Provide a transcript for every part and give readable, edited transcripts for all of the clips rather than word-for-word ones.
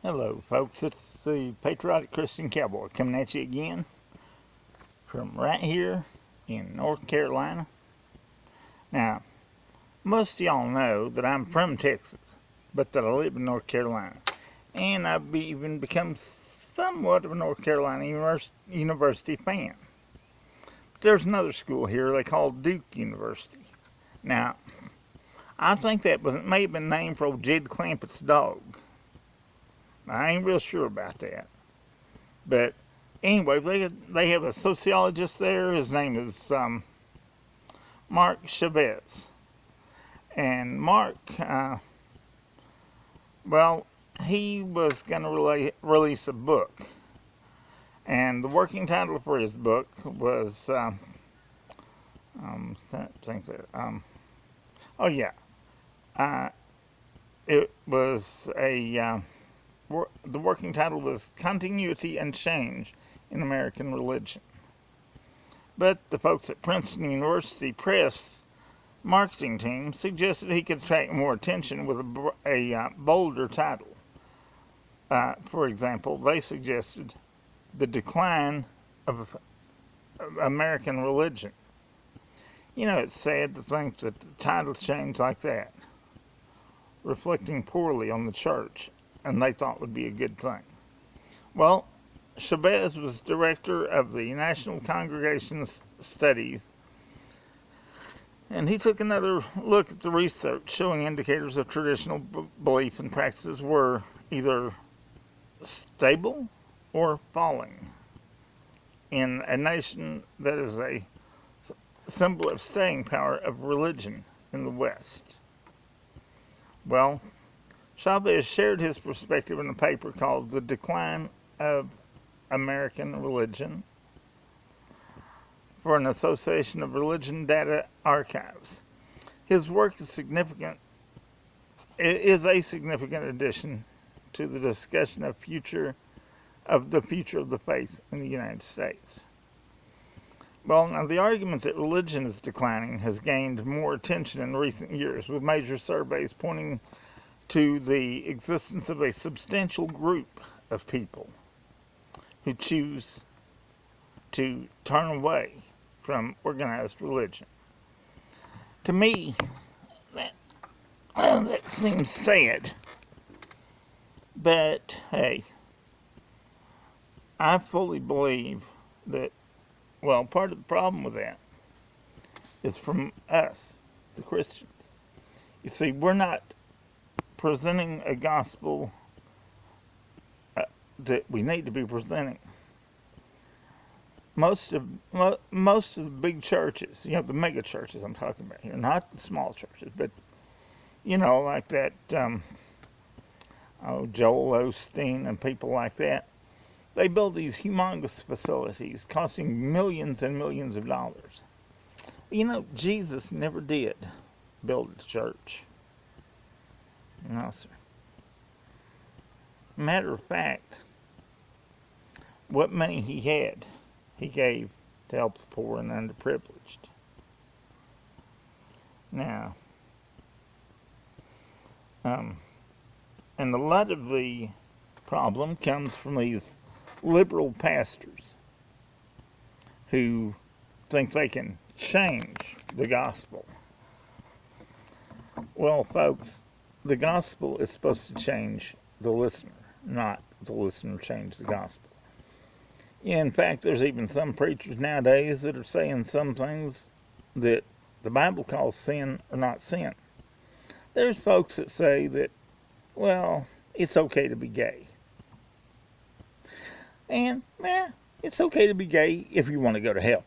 Hello, folks. It's the Patriotic Christian Cowboy coming at you again from right here in North Carolina. Now, most of y'all know that I'm from Texas, but that I live in North Carolina. And I've even become somewhat of a North Carolina University fan. But there's another school here they call Duke University. Now, I think that may have been named for old Jed Clampett's dog. I ain't real sure about that. But anyway, they have a sociologist there. His name is Mark Chavez. And Mark, he was going to release a book. And the working title for his book was, it was the working title was Continuity and Change in American Religion. But the folks at Princeton University Press marketing team suggested he could attract more attention with a bolder title. For example, they suggested The Decline of American Religion. You know, it's sad to think that the titles changed like that, reflecting poorly on the church, and they thought would be a good thing. Well, Chavez was director of the National Congregation Studies, and he took another look at the research showing indicators of traditional belief and practices were either stable or falling in a nation that is a symbol of staying power of religion in the West. Well, Chavez shared his perspective in a paper called The Decline of American Religion for an Association of Religion Data Archives. His work is a significant addition to the discussion of the future of the faith in the United States. Well, now the argument that religion is declining has gained more attention in recent years, with major surveys pointing to the existence of a substantial group of people who choose to turn away from organized religion. To me, that seems sad. But hey, I fully believe that, part of the problem with that is from us, the Christians. You see, we're not presenting a gospel that we need to be presenting. Most of the big churches, the mega churches I'm talking about here, not the small churches, but like that Joel Osteen and people like that, they build these humongous facilities costing millions and millions of dollars. Jesus never did build a church. No, sir. Matter of fact, what money he had, he gave to help the poor and underprivileged. Now, and a lot of the problem comes from these liberal pastors who think they can change the gospel. Well, folks, the gospel is supposed to change the listener, not the listener change the gospel. In fact, there's even some preachers nowadays that are saying some things that the Bible calls sin or not sin. There's folks that say that, it's okay to be gay. And, it's okay to be gay if you want to go to hell.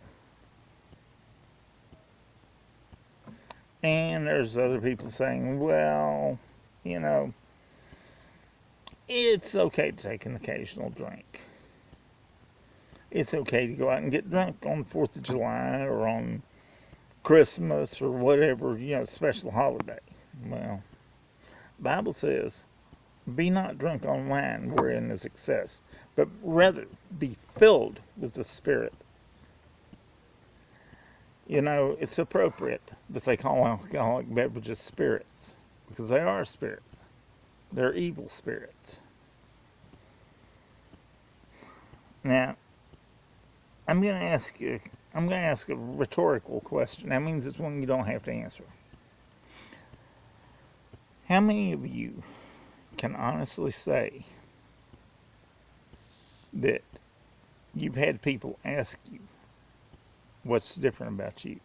And there's other people saying, it's okay to take an occasional drink. It's okay to go out and get drunk on the 4th of July or on Christmas or whatever, special holiday. Well, the Bible says, be not drunk on wine wherein is excess, but rather be filled with the Spirit. It's appropriate that they call alcoholic beverages spirits, because they are spirits. They're evil spirits. Now, I'm going to ask a rhetorical question. That means it's one you don't have to answer. How many of you can honestly say that you've had people ask you what's different about you?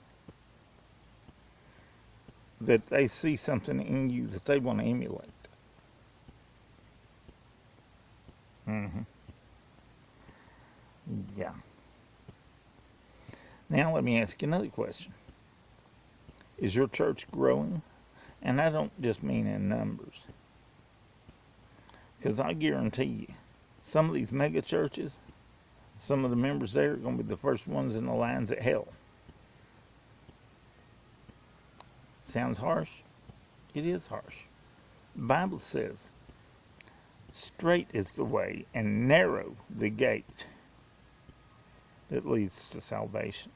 That they see something in you that they want to emulate? Mm-hmm. Yeah. Now let me ask you another question. Is your church growing? And I don't just mean in numbers. Because I guarantee you, some of these mega churches, some of the members there are going to be the first ones in the lines at hell. Sounds harsh? It is harsh. The Bible says, straight is the way and narrow the gate that leads to salvation.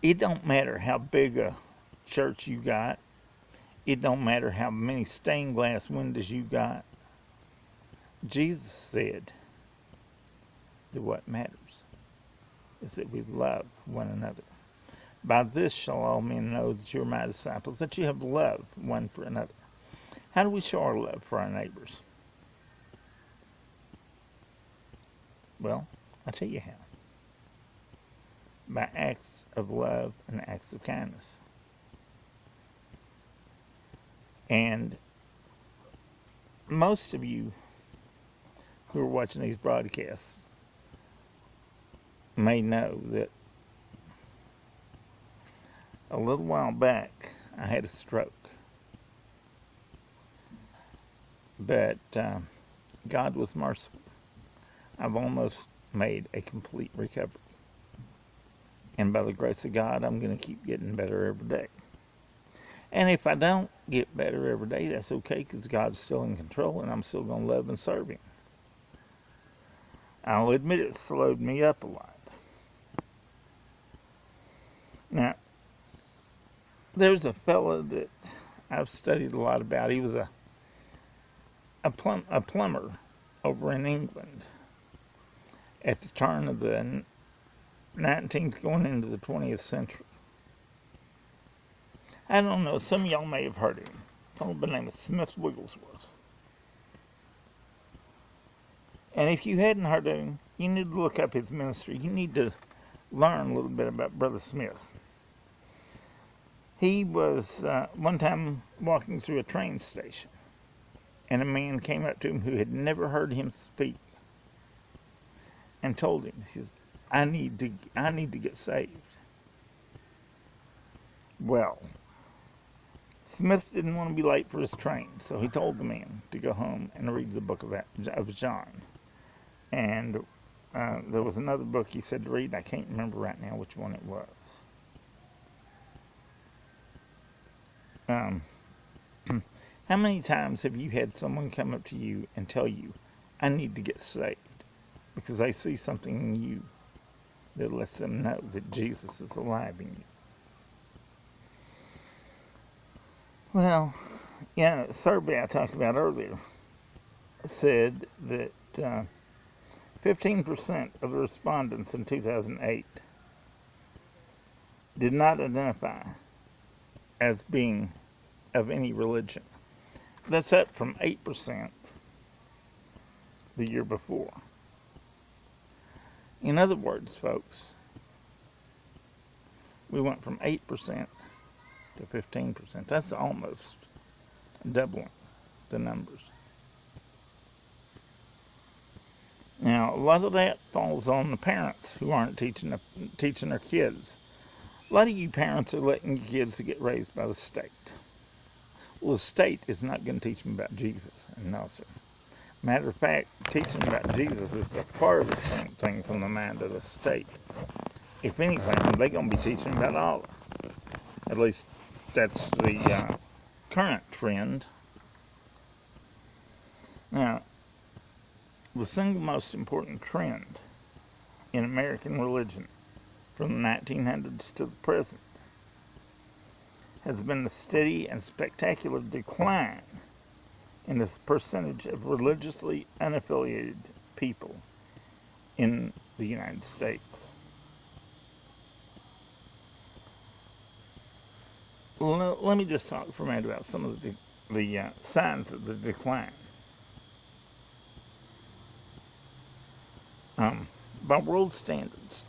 It don't matter how big a church you got. It don't matter how many stained glass windows you got. Jesus said that what matters is that we love one another. By this shall all men know that you are my disciples, that you have love one for another. How do we show our love for our neighbors? Well, I'll tell you how. By acts of love and acts of kindness. And most of you who are watching these broadcasts may know that a little while back I had a stroke. But God was merciful. I've almost made a complete recovery. And by the grace of God, I'm going to keep getting better every day. And if I don't get better every day, that's okay, because God's still in control and I'm still going to love and serve Him. I'll admit it slowed me up a lot. Now, there's a fella that I've studied a lot about. He was a plumber over in England at the turn of the 19th going into the 20th century. I don't know, some of y'all may have heard him. A fellow by the name of Smith Wigglesworth. And if you hadn't heard of him, you need to look up his ministry. You need to learn a little bit about Brother Smith. He was one time walking through a train station, and a man came up to him who had never heard him speak and told him, he says, I need to get saved. Well, Smith didn't want to be late for his train, so he told the man to go home and read the book of John. And there was another book he said to read. I can't remember right now which one it was. How many times have you had someone come up to you and tell you, I need to get saved, because they see something in you that lets them know that Jesus is alive in you? Well, yeah, a survey I talked about earlier said that 15% of the respondents in 2008 did not identify as being of any religion. That's up from 8% the year before. In other words, folks, we went from 8% to 15%. That's almost doubling the numbers. Now, a lot of that falls on the parents who aren't teaching their kids. A lot of you parents are letting your kids get raised by the state. Well, the state is not going to teach them about Jesus. No, sir. Matter of fact, teaching about Jesus is the farthest thing from the mind of the state. If anything, they're going to be teaching about Allah. At least that's the current trend. Now, the single most important trend in American religion from the 1900s to the present has been the steady and spectacular decline in the percentage of religiously unaffiliated people in the United States. Let me just talk for a minute about some of the signs of the decline. By world standards,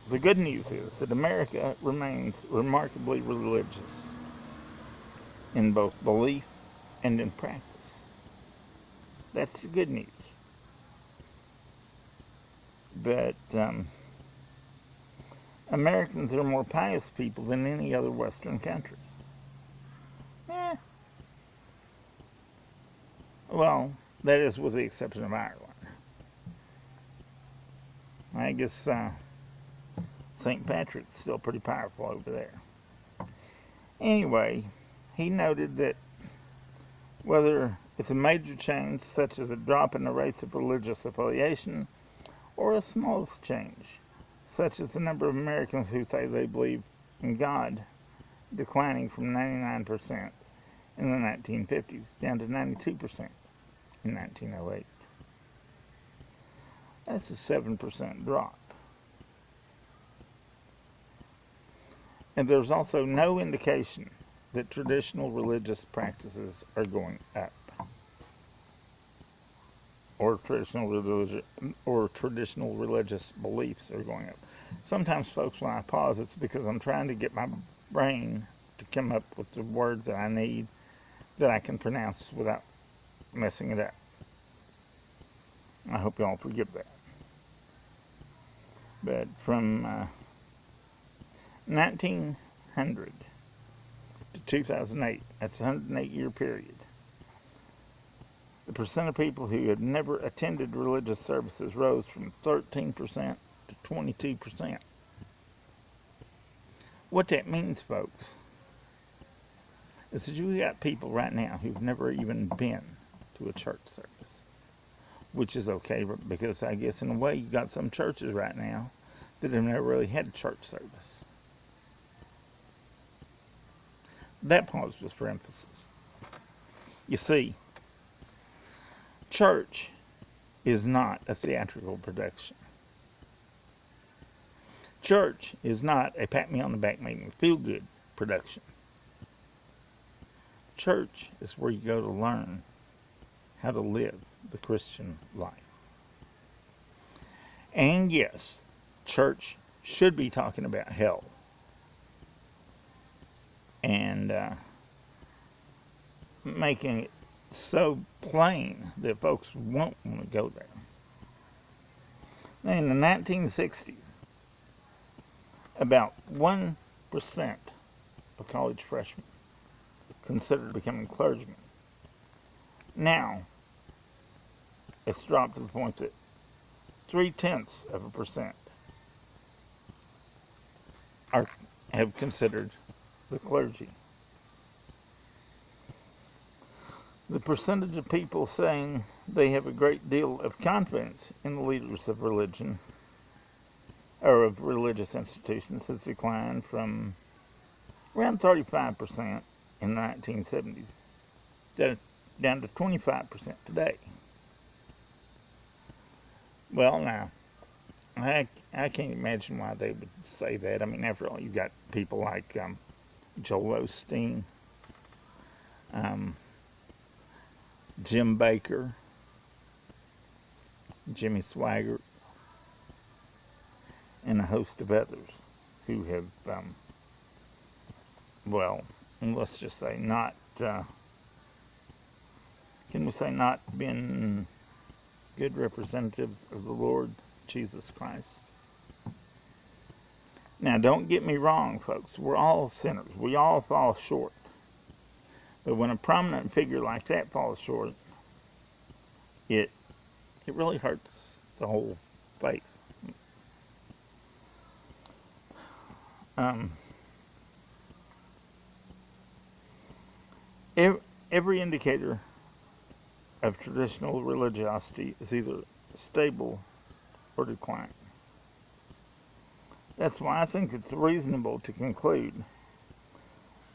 the good news is that America remains remarkably religious in both belief and in practice. That's the good news. But Americans are more pious people than any other Western country. Well, that is with the exception of Ireland. I guess St. Patrick's still pretty powerful over there. Anyway, he noted that whether it's a major change, such as a drop in the rates of religious affiliation, or a small change, such as the number of Americans who say they believe in God declining from 99% in the 1950s down to 92% in 1908. That's a 7% drop. And there's also no indication that traditional religious practices are going up, or traditional religious beliefs are going up. Sometimes, folks, when I pause, it's because I'm trying to get my brain to come up with the words that I need that I can pronounce without messing it up. I hope y'all forgive that. But from 1900 to 2008, that's a 108-year period, the percent of people who had never attended religious services rose from 13% to 22%. What that means, folks, is that you got people right now who've never even been to a church service, which is okay, because I guess in a way you got some churches right now that have never really had a church service. That pause was for emphasis. You see, church is not a theatrical production. Church is not a pat me on the back, make me feel good production. Church is where you go to learn how to live the Christian life. And yes, church should be talking about hell. And making it so plain that folks won't want to go there. Now, in the 1960s, about 1% of college freshmen considered becoming clergymen. Now, it's dropped to the point that 0.3% have considered the clergy. The percentage of people saying they have a great deal of confidence in the leaders of religion or of religious institutions has declined from around 35% in the 1970s down to 25% today. Well, now, I can't imagine why they would say that. I mean, after all, you've got people like Joel Osteen, Jim Baker, Jimmy Swaggart, and a host of others who have, well, let's just say not, can we say not been good representatives of the Lord Jesus Christ? Now, don't get me wrong, folks. We're all sinners. We all fall short. But when a prominent figure like that falls short, it really hurts the whole faith. Every indicator of traditional religiosity is either stable or declining. That's why I think it's reasonable to conclude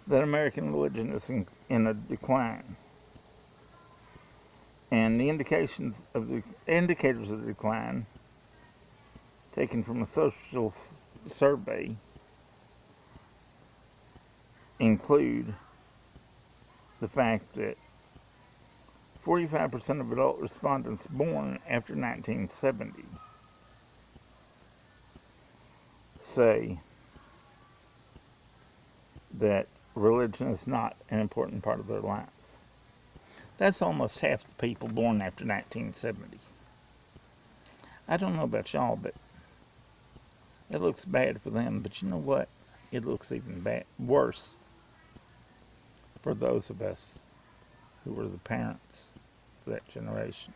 that American religion is in a decline. And the indicators of the decline taken from a social survey include the fact that 45% of adult respondents born after 1970 say that religion is not an important part of their lives. That's almost half the people born after 1970. I don't know about y'all, but it looks bad for them. But you know what? It looks even worse for those of us who were the parents of that generation.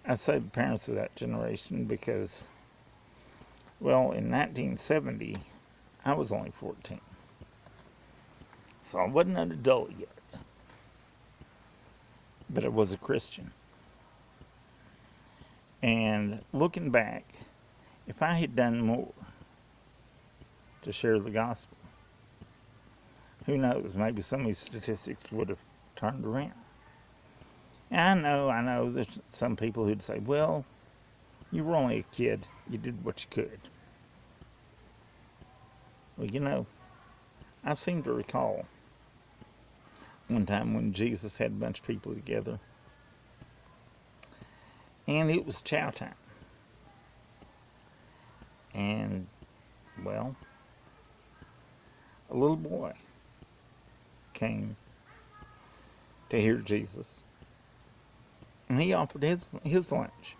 I say the parents of that generation because, well, in 1970, I was only 14. So I wasn't an adult yet. But I was a Christian. And looking back, if I had done more to share the gospel, who knows, maybe some of these statistics would have turned around. And I know there's some people who'd say, well, you were only a kid, you did what you could. Well, you know, I seem to recall one time when Jesus had a bunch of people together, and it was chow time. And, well, a little boy came to hear Jesus, and he offered his lunch,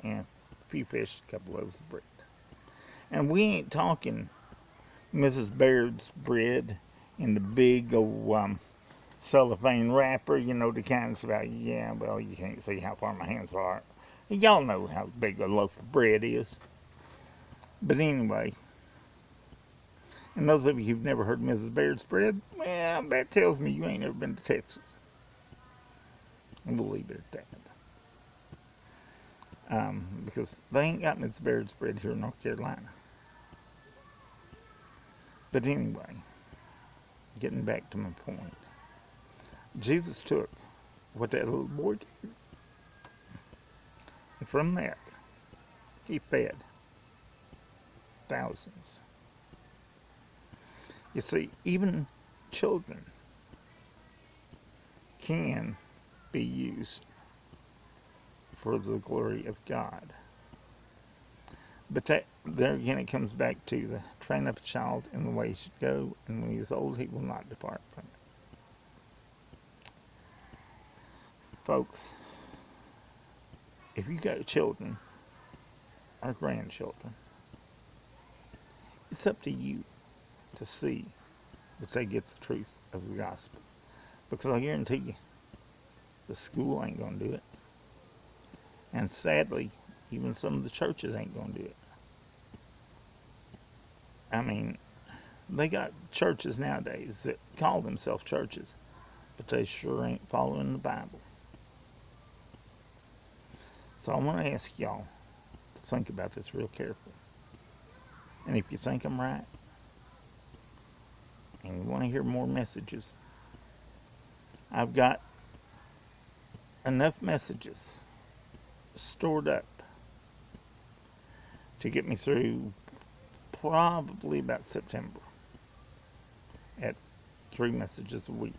and a few fish, a couple loaves of bread. And we ain't talking Mrs. Baird's bread in the big old cellophane wrapper, you know, the kinds about, yeah, well, you can't see how far my hands are. Y'all know how big a loaf of bread is. But anyway, and those of you who've never heard Mrs. Baird's bread, well, that tells me you ain't never been to Texas. And we'll leave it at that. Because they ain't got Mrs. Baird's bread here in North Carolina. But anyway, getting back to my point, Jesus took what that little boy did, and from that, he fed thousands. You see, even children can be used for the glory of God. But there again, it comes back to the train up a child in the way he should go, and when he is old, he will not depart from it. Folks, if you got children or grandchildren, it's up to you to see that they get the truth of the gospel. Because I guarantee you, the school ain't going to do it. And sadly, even some of the churches ain't going to do it. I mean, they got churches nowadays that call themselves churches, but they sure ain't following the Bible. So I want to ask y'all to think about this real carefully. And if you think I'm right, and you want to hear more messages, I've got enough messages stored up to get me through probably about September at 3 messages a week.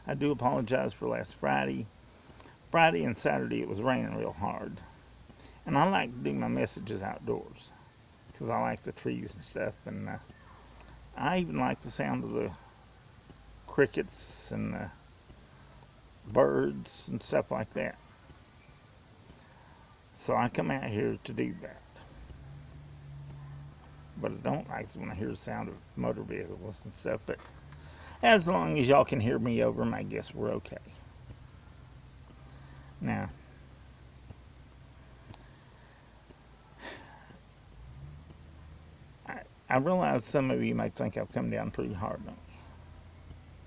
I do apologize for last Friday. Friday and Saturday it was raining real hard. And I like to do my messages outdoors because I like the trees and stuff. And I even like the sound of the crickets and the birds and stuff like that. So I come out here to do that. What I don't like is when I hear the sound of motor vehicles and stuff. But as long as y'all can hear me over them, I guess we're okay. Now, I realize some of you might think I've come down pretty hard on you.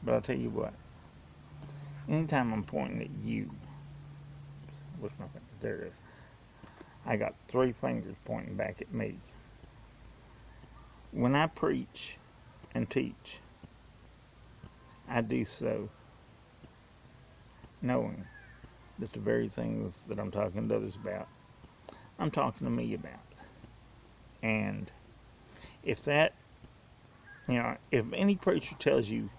But I'll tell you what. Anytime I'm pointing at you, what's my finger? There it is. I got 3 fingers pointing back at me. When I preach and teach, I do so knowing that the very things that I'm talking to others about, I'm talking to me about. And if that, if any preacher tells you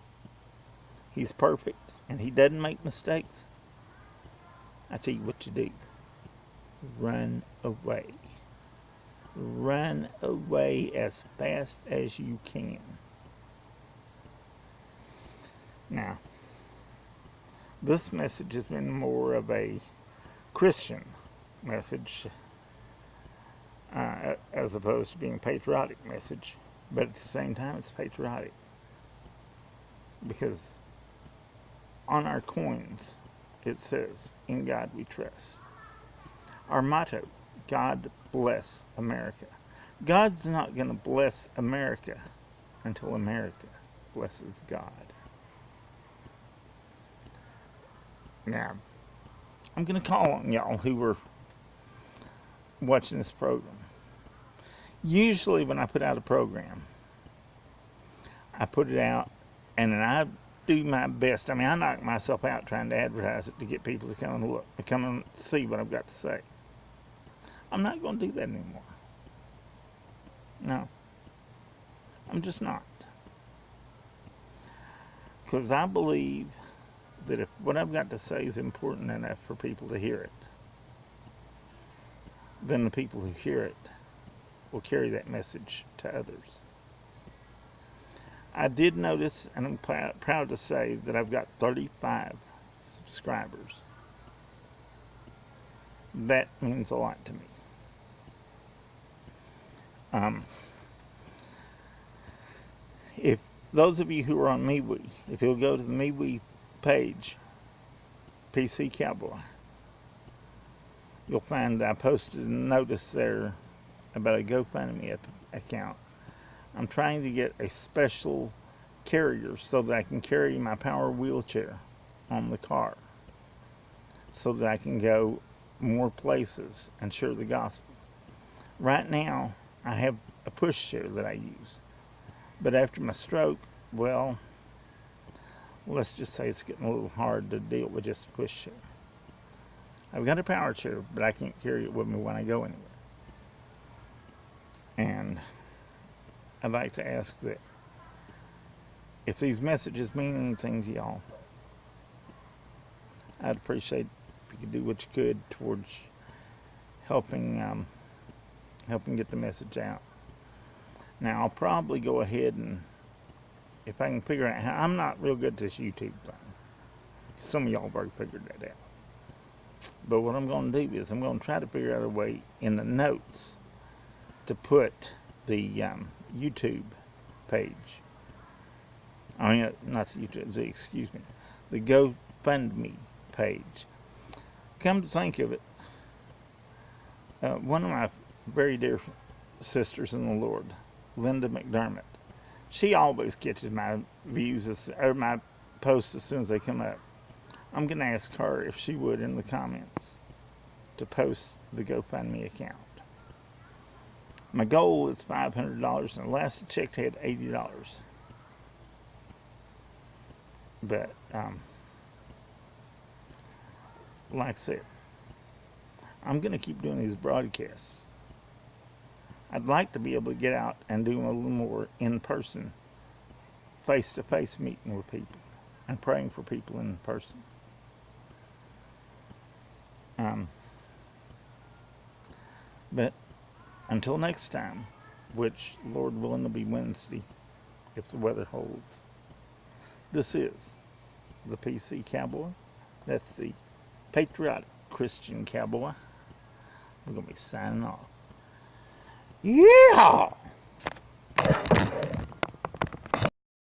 he's perfect and he doesn't make mistakes, I tell you what to do. Run away. Run away as fast as you can. Now, this message has been more of a Christian message as opposed to being a patriotic message, but at the same time it's patriotic because on our coins it says, "In God we trust." Our motto, God bless America. God's not going to bless America until America blesses God. Now, I'm going to call on y'all who were watching this program. Usually when I put out a program, I put it out and then I do my best. I mean, I knock myself out trying to advertise it to get people to come and look, to come and see what I've got to say. I'm not going to do that anymore. No. I'm just not. Because I believe that if what I've got to say is important enough for people to hear it, then the people who hear it will carry that message to others. I did notice, and I'm proud to say, that I've got 35 subscribers. That means a lot to me. If those of you who are on MeWe, if you'll go to the MeWe page, PC Cowboy, you'll find that I posted a notice there about a GoFundMe account. I'm trying to get a special carrier so that I can carry my power wheelchair on the car, so that I can go more places and share the gospel. Right now, I have a pushchair that I use, but after my stroke, well, let's just say it's getting a little hard to deal with just a pushchair. I've got a power chair, but I can't carry it with me when I go anywhere. And I'd like to ask that if these messages mean anything to y'all, I'd appreciate if you could do what you could towards helping get the message out. Now, I'll probably go ahead and, if I can figure out how, I'm not real good at this YouTube thing. Some of y'all have already figured that out. But what I'm going to do is I'm going to try to figure out a way in the notes to put the YouTube page. I mean, not the YouTube, excuse me, the GoFundMe page. Come to think of it, one of my very dear sisters in the Lord, Linda McDermott, she always catches my views or my posts as soon as they come up. I'm going to ask her if she would in the comments to post the GoFundMe account. My goal is $500, and the last I checked I had $80. But, like I said, I'm going to keep doing these broadcasts. I'd like to be able to get out and do a little more in-person, face-to-face meeting with people and praying for people in person. But until next time, which, Lord willing, will be Wednesday, if the weather holds, this is the PC Cowboy. That's the patriotic Christian cowboy. We're going to be signing off. Yeah!